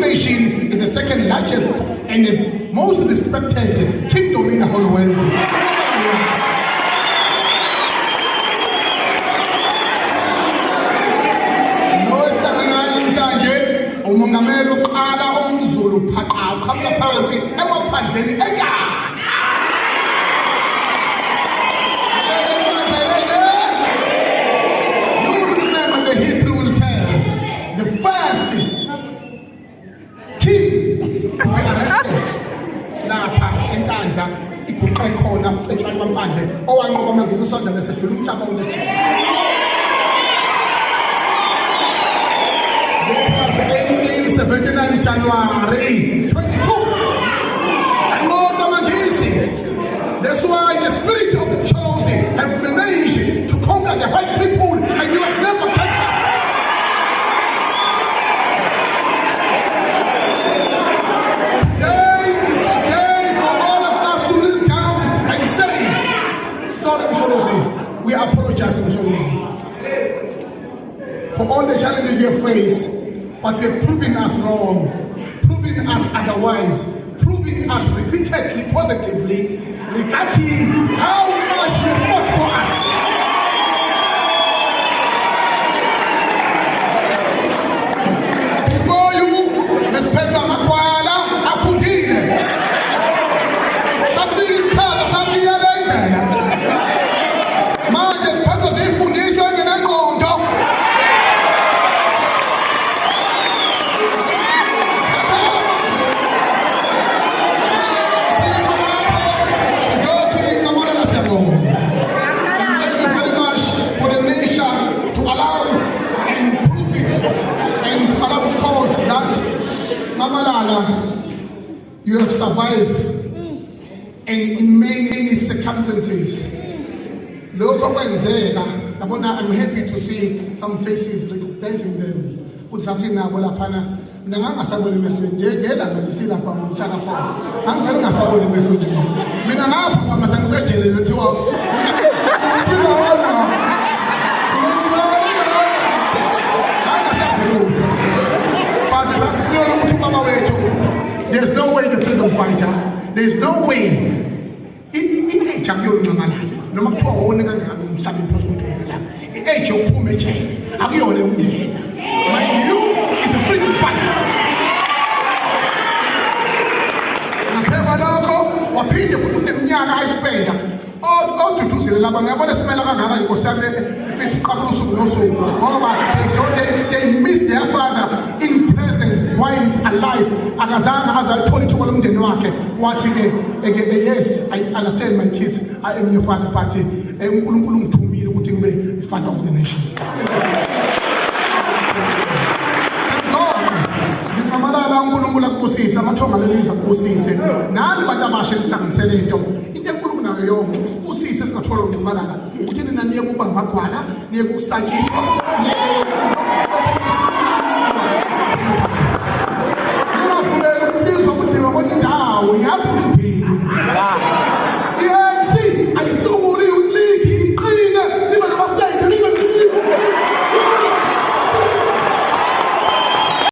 nation is the second largest and the most respected kingdom in the whole world. Umongameli uqala umZulu phaqa uqhamuka phansi emaphandleni eKapa. You will remember the history will tell the first king to be arrested lapha eNkandla iguqe khona ucetshwa kwamaphandle owanqoba amangisi isonto lesedlula umhlaba unethi. 79 January 22. That's why the spirit of Chelsea have managed to conquer the white people, and you have never conquered. Today is the day for all of us to kneel down and say, sorry, Chelsea, we apologize, Chelsea, for all the challenges you have faced. But you have proven us wrong, proving us otherwise, proving us repeatedly positively regarding how much you fought for us. Before you, Ms. Petra Makwala, Afudine. Afudine Kaza, Afudine Kaza. Majes Petra Zifundiswa Ngenangondo. You have survived, and in many circumstances. I'm happy to see some faces recognizing them. There's no way the freedom fighter, there's no way. In champion no matter what one can start in possible. It's your poor chain. Have you already? My you is a freedom fighter. What people put them near I spend. All to do the lab, I smell of it was they miss their father in present while he's alive. Agazana has I told you to what yes, I understand my kids. I am your father party. And Inkulumo to me, the father of the nation. Now,